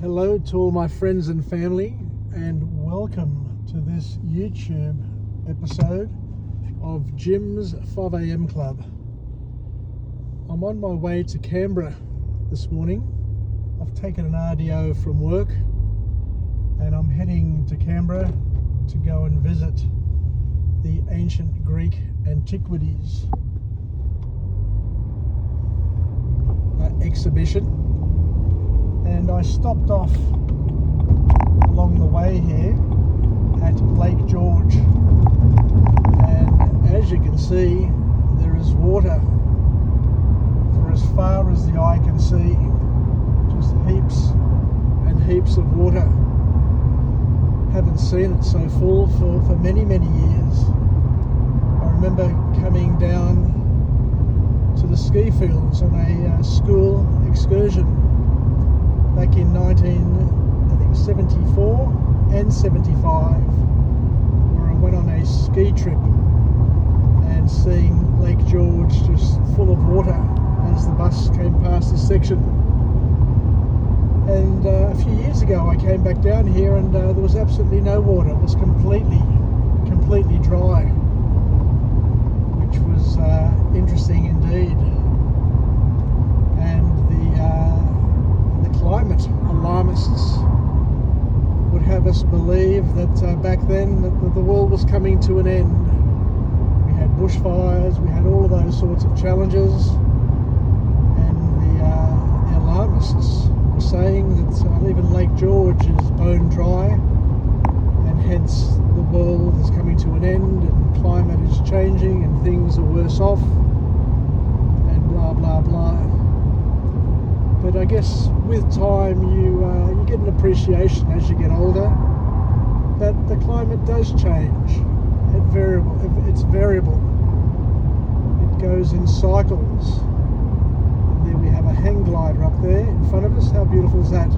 Hello to all my friends and family, and welcome to this YouTube episode of Jim's 5am Club. I'm on my way to Canberra this morning. I've taken an RDO from work and I'm heading to Canberra to go and visit the ancient Greek antiquities exhibition. And I stopped off along the way here at Lake George, and as you can see, there is water for as far as the eye can see. Just heaps and heaps of water. Haven't seen it so full for many years. I remember coming down to the ski fields on a school excursion back in 1974 and 75, where I went on a ski trip and seeing Lake George just full of water as the bus came past this section. And a few years ago I came back down here and there was absolutely no water. It was completely dry, which was interesting indeed. And the climate alarmists would have us believe that back then that the world was coming to an end. We had bushfires, we had all of those sorts of challenges, and the alarmists were saying that even Lake George is bone dry, and hence the world is coming to an end, and climate is changing, and things are worse off, and blah blah blah. But I guess with time you get an appreciation as you get older that the climate does change. It's variable. It goes in cycles. And there we have a hang glider up there in front of us. How beautiful is that?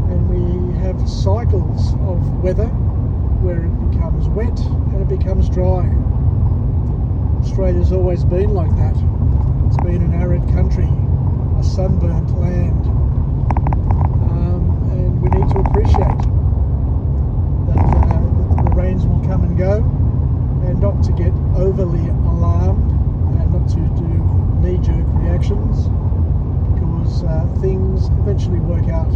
And we have cycles of weather where it becomes wet and it becomes dry. Australia's always been like that. It's been an arid country, a sunburnt land, and we need to appreciate that the rains will come and go, and not to get overly alarmed and not to do knee-jerk reactions, because things eventually work out.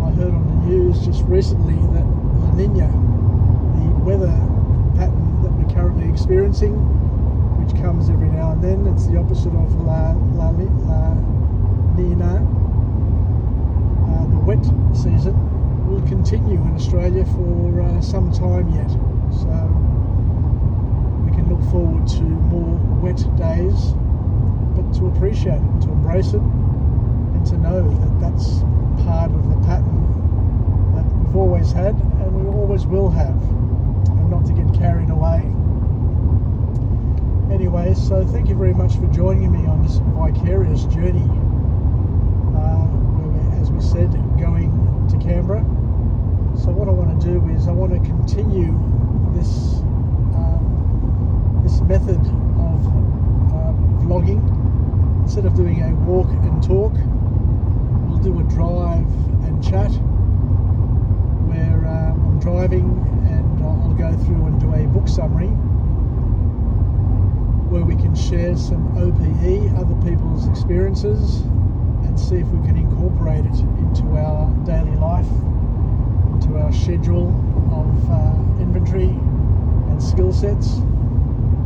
I heard on the news just recently that La Nina, the weather pattern that we're currently experiencing, which comes every now and then, it's the opposite of La Nina. The wet season will continue in Australia for some time yet, so we can look forward to more wet days, but to appreciate it, to embrace it, and to know that that's part of the pattern that we've always had and we always will have, and not to get carried away. Anyway, so thank you very much for joining me on this vicarious journey, where we're, as we said, going to Canberra. So what I want to do is I want to continue this method of vlogging. Instead of doing a walk and talk, we'll do a drive and chat, where I'm driving and I'll go through and do a book summary, where we can share some OPE, other people's experiences, and see if we can incorporate it into our daily life, into our schedule of inventory and skill sets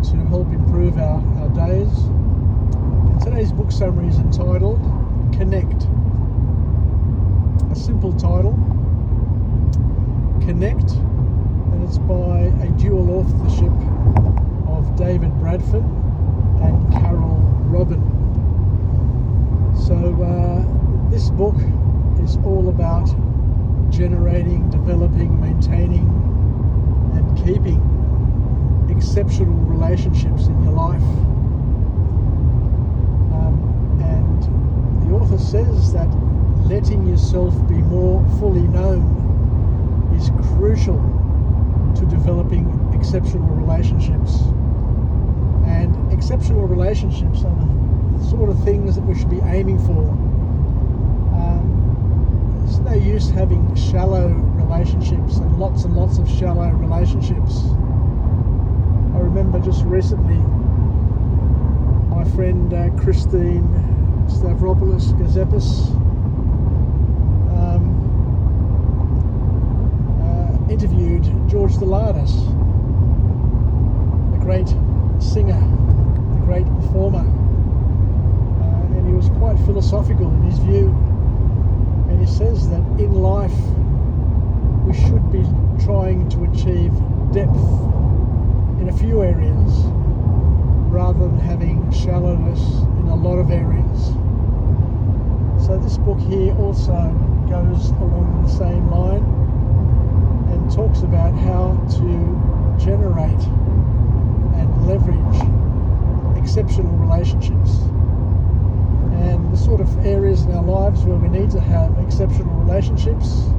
to help improve our days. And today's book summary is entitled Connect. A simple title, Connect, and it's by a dual authorship of David Bradford and Carol Robin. So this book is all about generating, developing, maintaining and keeping exceptional relationships in your life. And the author says that letting yourself be more fully known is crucial to developing exceptional relationships. And exceptional relationships are the sort of things that we should be aiming for. no use having shallow relationships and lots of shallow relationships. I remember just recently my friend Christine Stavropoulos Gazepis interviewed George Delardis, the great singer, the great performer, and he was quite philosophical in his view, and he says that in life we should be trying to achieve depth in a few areas rather than having shallowness in a lot of areas. So this book here also goes along the same line and talks about how to generate and leverage exceptional relationships, and the sort of areas in our lives where we need to have exceptional relationships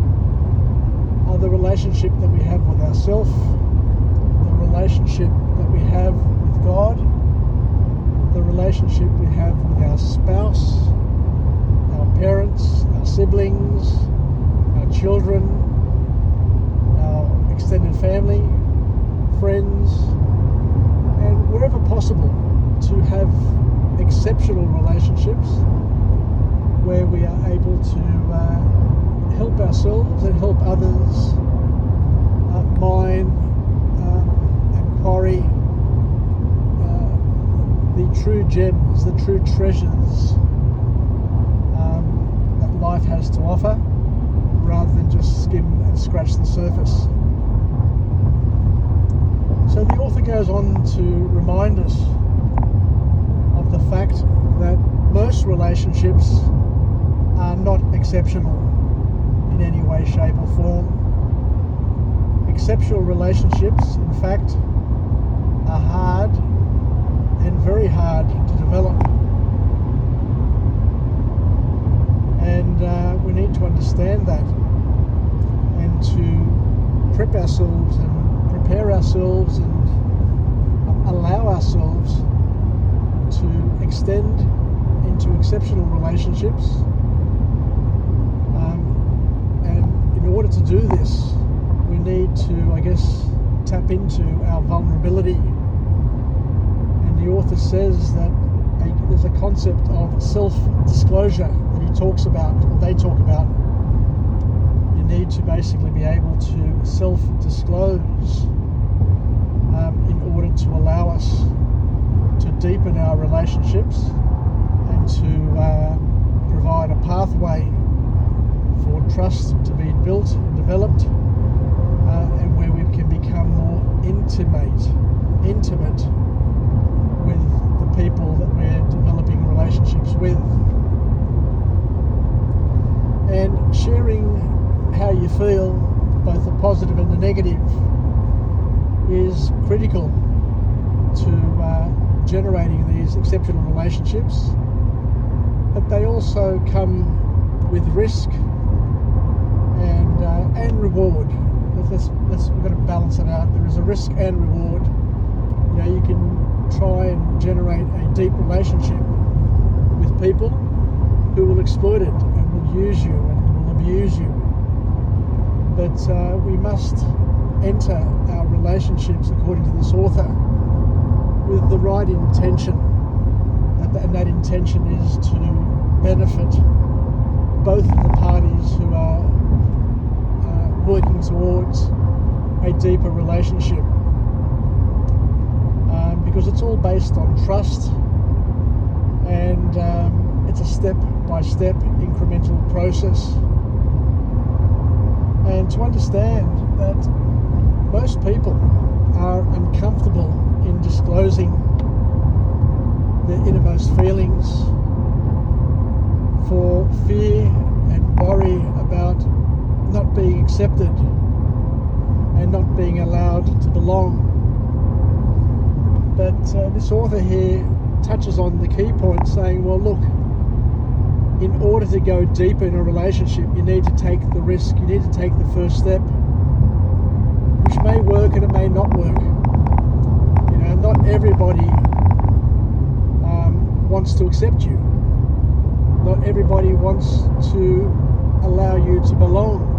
are the relationship that we have with ourselves, the relationship that we have with God, the relationship we have with our spouse, our parents, our siblings, our children, our extended family, friends, and wherever possible to have exceptional relationships where we are able to help ourselves and help others mine and quarry the true gems, the true treasures that life has to offer, rather than just skim and scratch the surface. So the author goes on to remind us of the fact that most relationships are not exceptional in any way, shape or form. Exceptional relationships, in fact, are hard and very hard to develop. And we need to understand that and to prep ourselves and prepare ourselves and allow ourselves to extend into exceptional relationships. And in order to do this, we need to, I guess, tap into our vulnerability. And the author says that there's a concept of self-disclosure that he talks about, or they talk about. You need to basically be able to self-disclose in order to allow us to deepen our relationships and to provide a pathway for trust to be built and developed, and where we can become more intimate with the people that we're developing relationships with. And sharing how you feel, both the positive and the negative, is critical to generating these exceptional relationships. But they also come with risk and reward. We've got to balance it out. There is a risk and reward. You know, you can try and generate a deep relationship with people who will exploit it and will use you and will abuse you. But we must enter our relationships, according to this author, with the right intention, and that intention is to benefit both of the parties who are working towards a deeper relationship, because it's all based on trust, and it's a step-by-step incremental process. And to understand that most people are uncomfortable in disclosing their innermost feelings for fear and worry about not being accepted and not being allowed to belong. But this author here touches on the key point, saying, well, look, in order to go deeper in a relationship, you need to take the risk, you need to take the first step, which may work and it may not work. You know, not everybody wants to accept you. Not everybody wants to allow you to belong.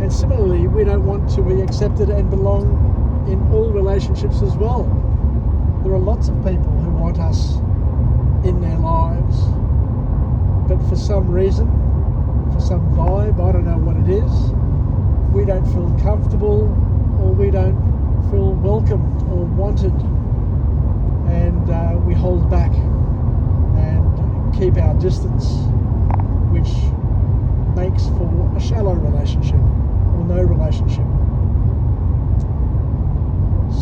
And similarly, we don't want to be accepted and belong in all relationships as well. There are lots of people who want us in their lives, but for some reason, for some vibe, I don't know what it is, we don't feel comfortable, or we don't feel welcomed or wanted, and we hold back and keep our distance, which makes for a shallow relationship or no relationship.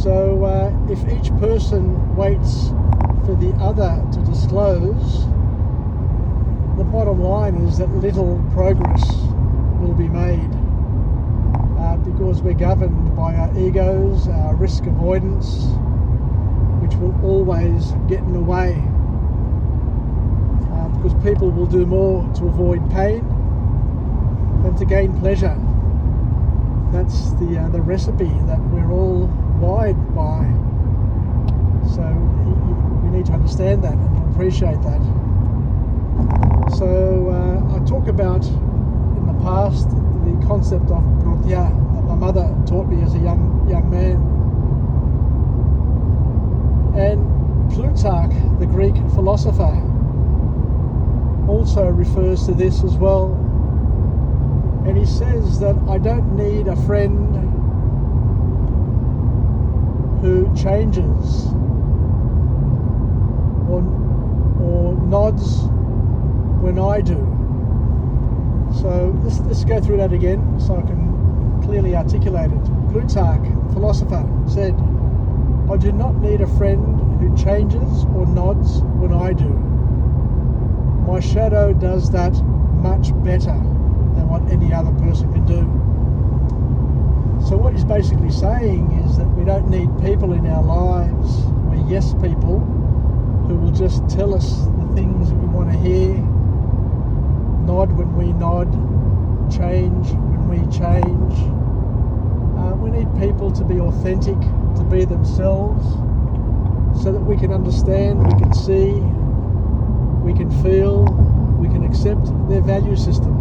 So if each person waits for the other to disclose, the bottom line is that little progress will be made, because we're governed by our egos, our risk avoidance, which will always get in the way, because people will do more to avoid pain than to gain pleasure. That's the recipe that we're all wired by. So we need to understand that and appreciate that. So I talk about in the past the concept of protia that my mother taught me as a young man. And Plutarch, the Greek philosopher, also refers to this as well. And he says that I don't need a friend who changes or nods when I do. So let's go through that again so I can clearly articulate it. Plutarch, the philosopher, said, I do not need a friend who changes or nods when I do. My shadow does that much better than what any other person can do. So what he's basically saying is that we don't need people in our lives, we're yes people, who will just tell us the things that we want to hear, nod when we nod, change when we change. We need people to be authentic, to be themselves, so that we can understand, we can see, we can feel, we can accept their value system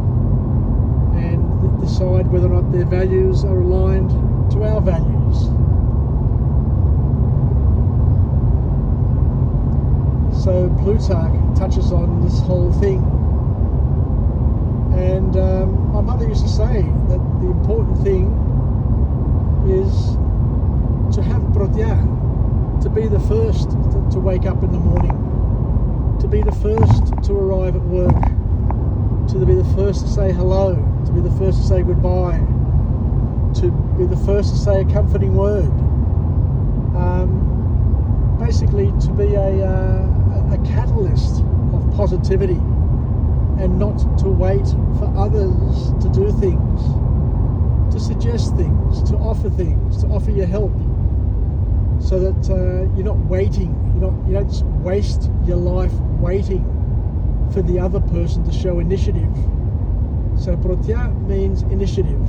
and decide whether or not their values are aligned to our values. So Plutarch touches on this whole thing. And my mother used to say that the important thing is to have protia, to be the first to wake up in the morning, to be the first to arrive at work, to be the first to say hello, to be the first to say goodbye, to be the first to say a comforting word. Basically to be a catalyst of positivity, and not to wait for others to do things, to suggest things, to offer your help, so that you're not waiting, you don't just waste your life waiting for the other person to show initiative. So protia means initiative.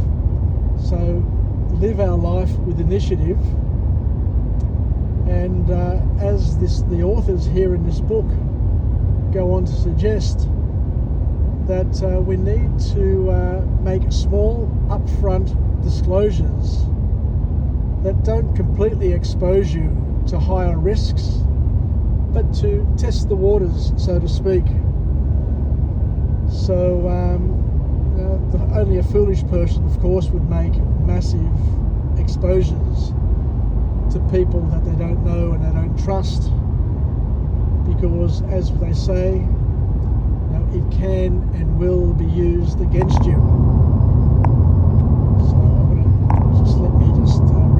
So live our life with initiative, and as the authors here in this book go on to suggest, that we need to make small upfront disclosures that don't completely expose you to higher risks, but to test the waters, so to speak. So only a foolish person, of course, would make massive exposures to people that they don't know and they don't trust, because, as they say, it can and will be used against you. So let me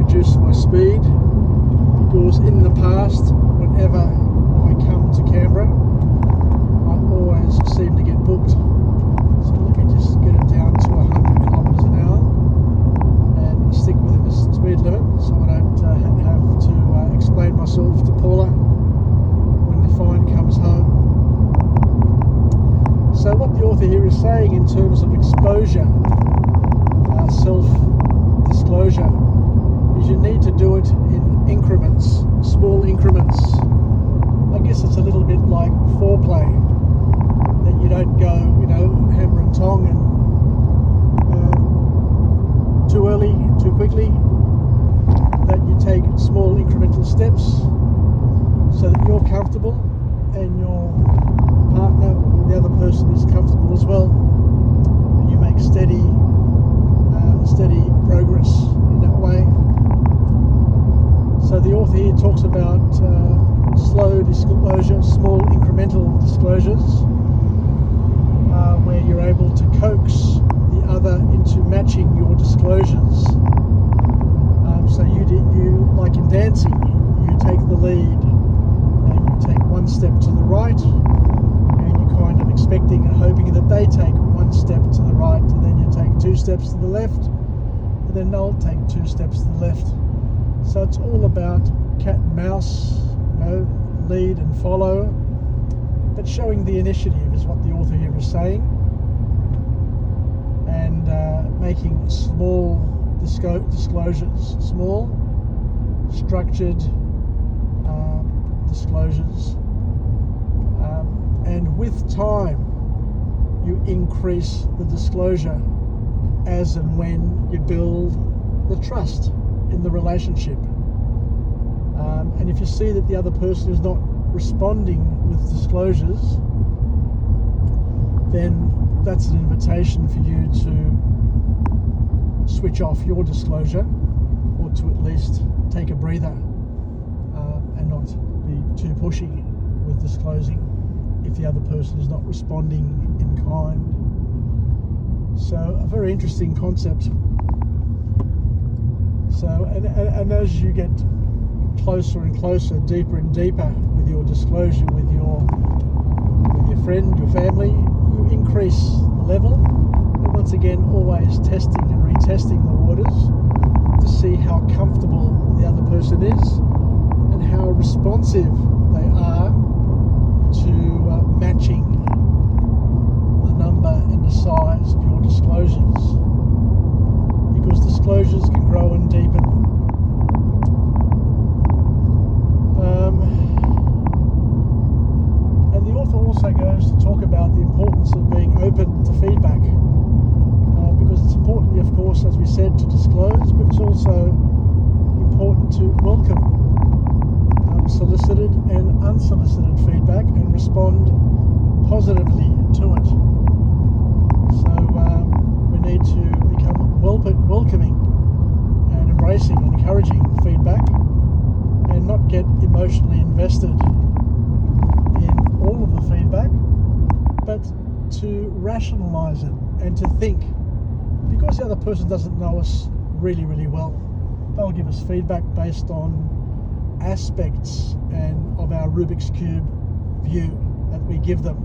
reduce my speed, because in the past, whenever I come to Canberra, I always seem to get booked. So let me just get it down to 100 kilometres an hour and stick within the speed limit, so I don't have to explain myself to Paula when the fine comes home. So what the author here is saying in terms of exposure, self-disclosure, is you need to do it in increments, small increments. I guess it's a little bit like foreplay, that you don't go, hammer and tong and quickly, that you take small incremental steps so that you're comfortable and your partner or the other person is comfortable as well. And you make steady progress in that way. So the author here talks about slow disclosure, small incremental disclosures, where you're able to coax the other into matching your disclosures. So you like in dancing, you take the lead and you take one step to the right, and you're kind of expecting and hoping that they take one step to the right, and then you take 2 steps to the left, and then they'll take 2 steps to the left. So it's all about cat and mouse, lead and follow, but showing the initiative is what the author here is saying, and making small disclosures, small, structured disclosures, and with time you increase the disclosure as and when you build the trust in the relationship. And if you see that the other person is not responding with disclosures, then that's an invitation for you to switch off your disclosure, or to at least take a breather and not be too pushy with disclosing if the other person is not responding in kind. So a very interesting concept. So and as you get closer and closer, deeper and deeper with your disclosure with your friend, your family, you increase the level, and once again always testing and retesting the waters to see how comfortable the other person is and how responsive they are to matching the number and the size of your disclosures, because disclosures can grow and deepen. And the author also goes to talk about the importance of being open to feedback, because it's important, of course, as we said, to disclose, but it's also important to welcome solicited and unsolicited feedback and respond positively to it. So we need to become welcoming and embracing and encouraging feedback, and not get emotionally invested in all of the feedback, but to rationalize it and to think, because the other person doesn't know us really, really well, they'll give us feedback based on aspects and of our Rubik's Cube view that we give them.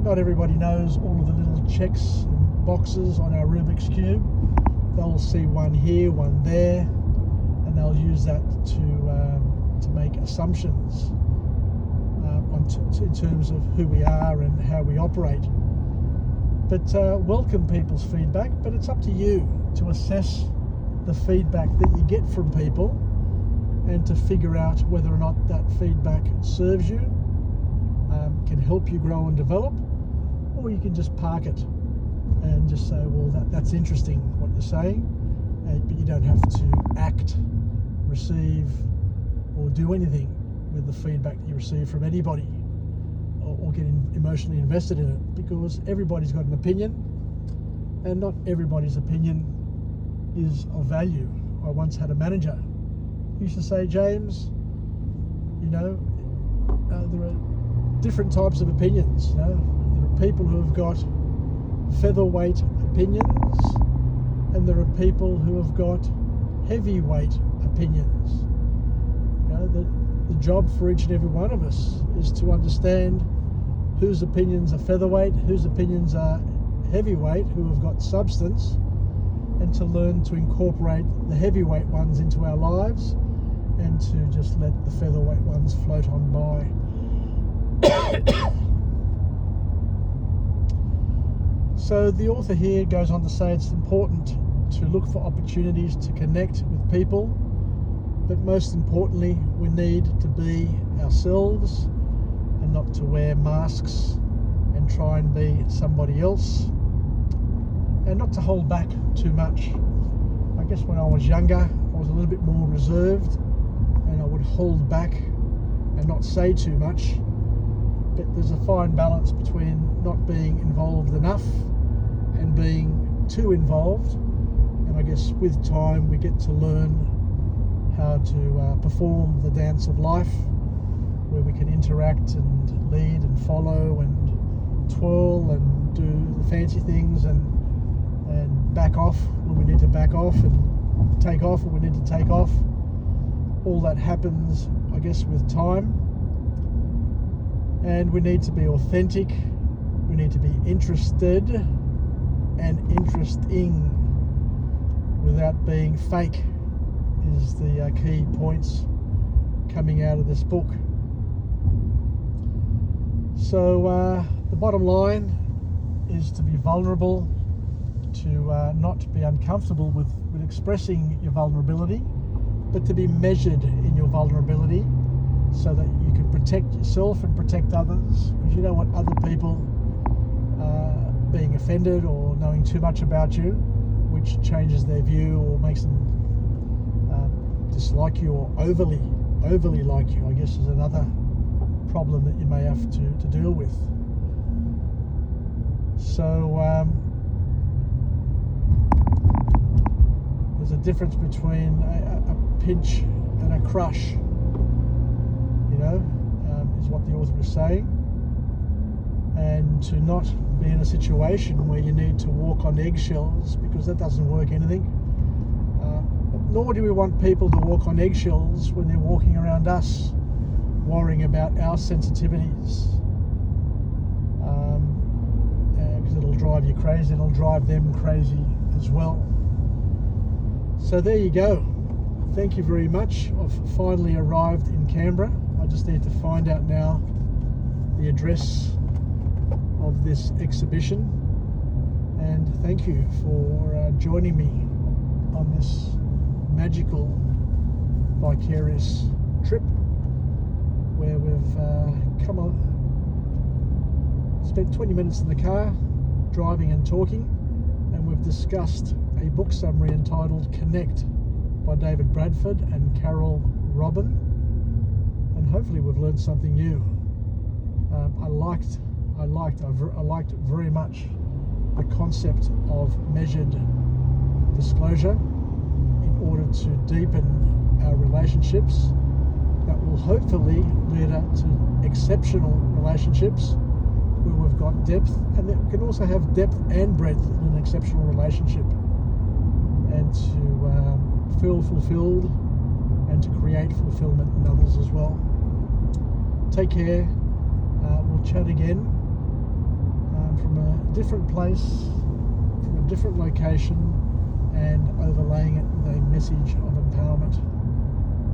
Not everybody knows all of the little checks and boxes on our Rubik's Cube. They'll see one here, one there, and they'll use that to make assumptions in terms of who we are and how we operate. But welcome people's feedback, but it's up to you to assess the feedback that you get from people and to figure out whether or not that feedback serves you, can help you grow and develop, or you can just park it and just say, well, that's interesting what you're saying, but you don't have to act, receive, or do anything with the feedback that you receive from anybody, or get emotionally invested in it, because everybody's got an opinion, and not everybody's opinion is of value. I once had a manager who used to say, James, there are different types of opinions. There are people who have got featherweight opinions, and there are people who have got heavyweight opinions. The job for each and every one of us is to understand whose opinions are featherweight, whose opinions are heavyweight, who have got substance, and to learn to incorporate the heavyweight ones into our lives, and to just let the featherweight ones float on by. So the author here goes on to say it's important to look for opportunities to connect with people, but most importantly, we need to be ourselves and not to wear masks and try and be somebody else, and not to hold back too much. I I guess when I was younger, I was a little bit more reserved, and I would hold back and not say too much. But there's a fine balance between not being involved enough and being too involved. And I guess with time we get to learn how to perform the dance of life, where we can interact and lead and follow and twirl and do the fancy things and back off when we need to back off and take off when we need to take off. All that happens, I guess, with time. And we need to be authentic. We need to be interested and interesting without being fake is the key points coming out of this book. So the bottom line is to be vulnerable, to not be uncomfortable with expressing your vulnerability, but to be measured in your vulnerability so that you can protect yourself and protect others, because you don't want other people being offended or knowing too much about you, which changes their view or makes them dislike you or overly like you, I guess, is another problem that you may have to deal with. So there's a difference between a pinch and a crush, is what the author is saying. And to not be in a situation where you need to walk on eggshells, because that doesn't work anything. Nor do we want people to walk on eggshells when they're walking around us, worrying about our sensitivities, because it'll drive you crazy, it'll drive them crazy as well. So there you go. Thank you very much. I've finally arrived in Canberra. I just need to find out now the address of this exhibition, and thank you for joining me on this magical vicarious trip where we've spent 20 minutes in the car driving and talking, and we've discussed a book summary entitled Connect by David Bradford and Carol Robin, and hopefully we've learned something new. I liked very much the concept of measured disclosure in order to deepen our relationships that will hopefully lead up to exceptional relationships where we've got depth, and that can also have depth and breadth in an exceptional relationship, and to feel fulfilled and to create fulfillment in others as well. Take care. We'll chat again from a different place, from a different location, and overlaying it with a message of empowerment.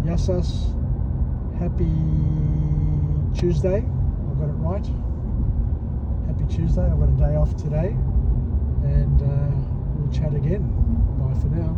Yassas. Happy Tuesday. I got it right. Happy Tuesday. I've got a day off today, and we'll chat again. Bye for now.